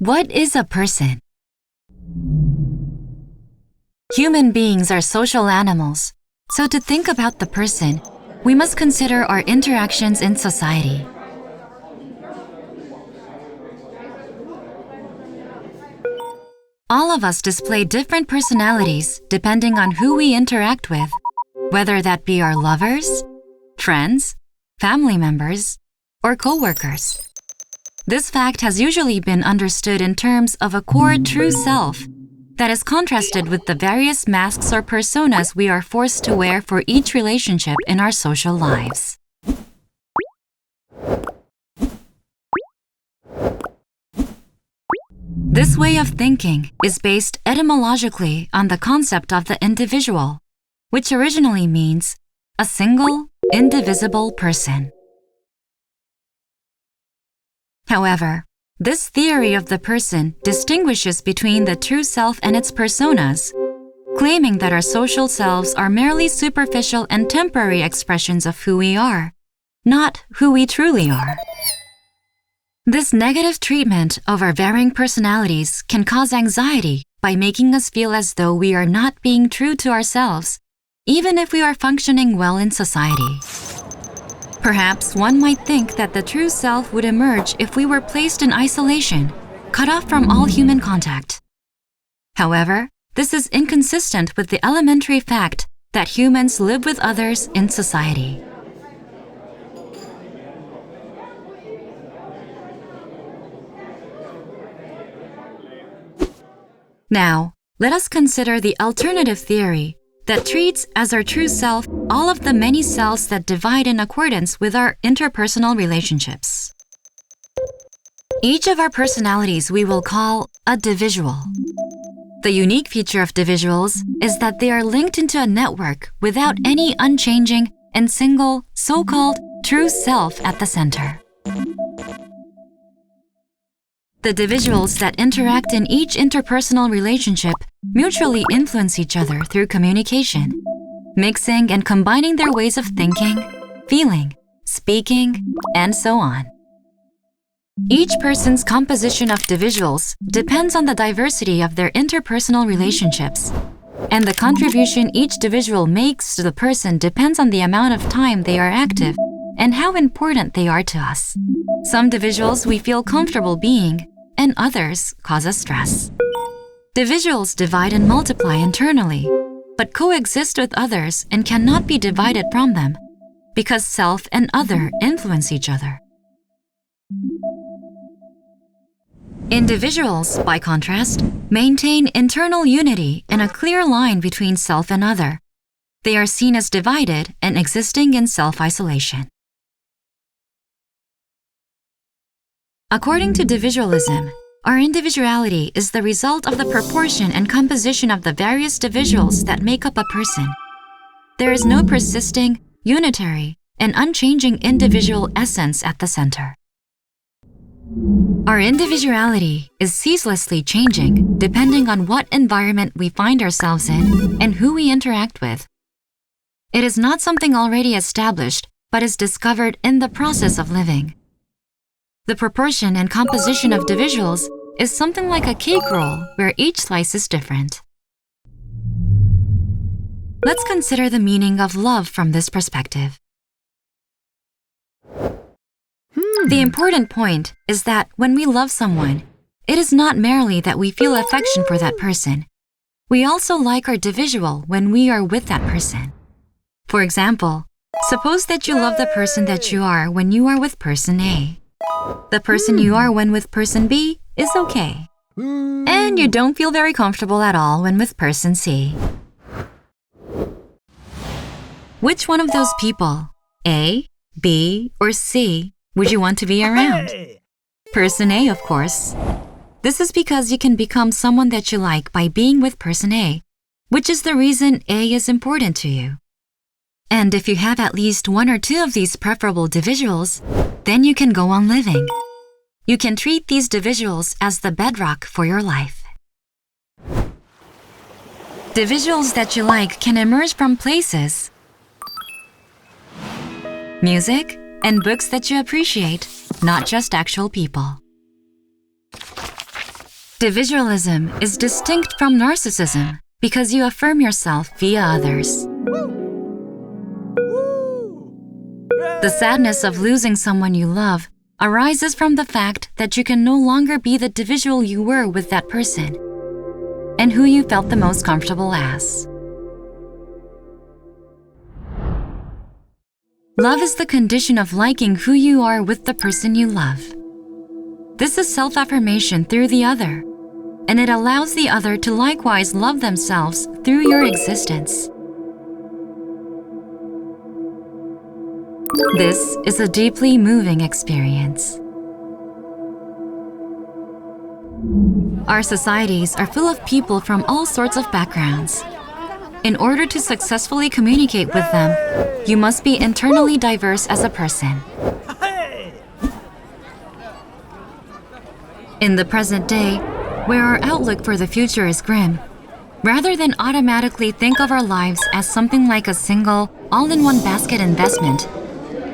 What is a person? Human beings are social animals, so to think about the person, we must consider our interactions in society. All of us display different personalities depending on who we interact with, whether that be our lovers, friends, family members, or co-workers. This fact has usually been understood in terms of a core true self that is contrasted with the various masks or personas we are forced to wear for each relationship in our social lives. This way of thinking is based etymologically on the concept of the individual, which originally means a single, indivisible person. However, this theory of the person distinguishes between the true self and its personas, claiming that our social selves are merely superficial and temporary expressions of who we are, not who we truly are. This negative treatment of our varying personalities can cause anxiety by making us feel as though we are not being true to ourselves, even if we are functioning well in society. Perhaps one might think that the true self would emerge if we were placed in isolation, cut off from all human contact. However, this is inconsistent with the elementary fact that humans live with others in society. Now, let us consider the alternative theory that treats as our true self all of the many selves that divide in accordance with our interpersonal relationships. Each of our personalities we will call a dividual. The unique feature of dividuals is that they are linked into a network without any unchanging and single so-called true self at the center. The dividuals that interact in each interpersonal relationship mutually influence each other through communication, mixing and combining their ways of thinking, feeling, speaking, and so on. Each person's composition of dividuals depends on the diversity of their interpersonal relationships, and the contribution each dividual makes to the person depends on the amount of time they are active and how important they are to us. Some dividuals we feel comfortable being, and others cause us stress. Dividuals divide and multiply internally, but coexist with others and cannot be divided from them, because self and other influence each other. Individuals, by contrast, maintain internal unity and a clear line between self and other. They are seen as divided and existing in self-isolation. According to dividualism, our individuality is the result of the proportion and composition of the various dividuals that make up a person. There is no persisting, unitary, and unchanging individual essence at the center. Our individuality is ceaselessly changing depending on what environment we find ourselves in and who we interact with. It is not something already established, but is discovered in the process of living. The proportion and composition of dividuals is something like a cake roll where each slice is different. Let's consider the meaning of love from this perspective. The important point is that when we love someone, it is not merely that we feel affection for that person. We also like our dividual when we are with that person. For example, suppose that you love the person that you are when you are with person A. The person you are when with person B is okay. And you don't feel very comfortable at all when with person C. Which one of those people, A, B, or C, would you want to be around? Person A, of course. This is because you can become someone that you like by being with person A, which is the reason A is important to you. And if you have at least one or two of these preferable dividuals, then you can go on living. You can treat these dividuals as the bedrock for your life. Dividuals that you like can emerge from places, music, and books that you appreciate, not just actual people. Dividualism is distinct from narcissism because you affirm yourself via others. The sadness of losing someone you love arises from the fact that you can no longer be the individual you were with that person and who you felt the most comfortable as. Love is the condition of liking who you are with the person you love. This is self-affirmation through the other, and it allows the other to likewise love themselves through your existence. This is a deeply moving experience. Our societies are full of people from all sorts of backgrounds. In order to successfully communicate with them, you must be internally diverse as a person. In the present day, where our outlook for the future is grim, rather than automatically think of our lives as something like a single, all-in-one basket investment,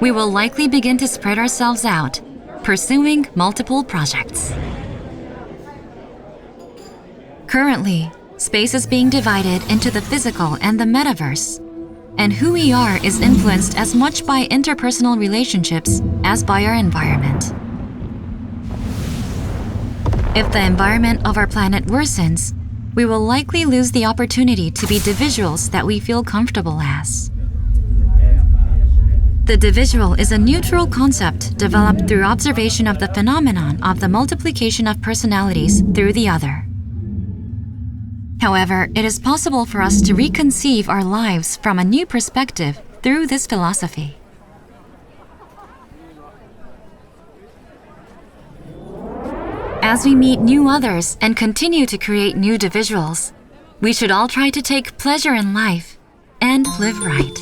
we will likely begin to spread ourselves out, pursuing multiple projects. Currently, space is being divided into the physical and the metaverse, and who we are is influenced as much by interpersonal relationships as by our environment. If the environment of our planet worsens, we will likely lose the opportunity to be dividuals that we feel comfortable as. The dividual is a neutral concept developed through observation of the phenomenon of the multiplication of personalities through the other. However, it is possible for us to reconceive our lives from a new perspective through this philosophy. As we meet new others and continue to create new individuals, we should all try to take pleasure in life and live right.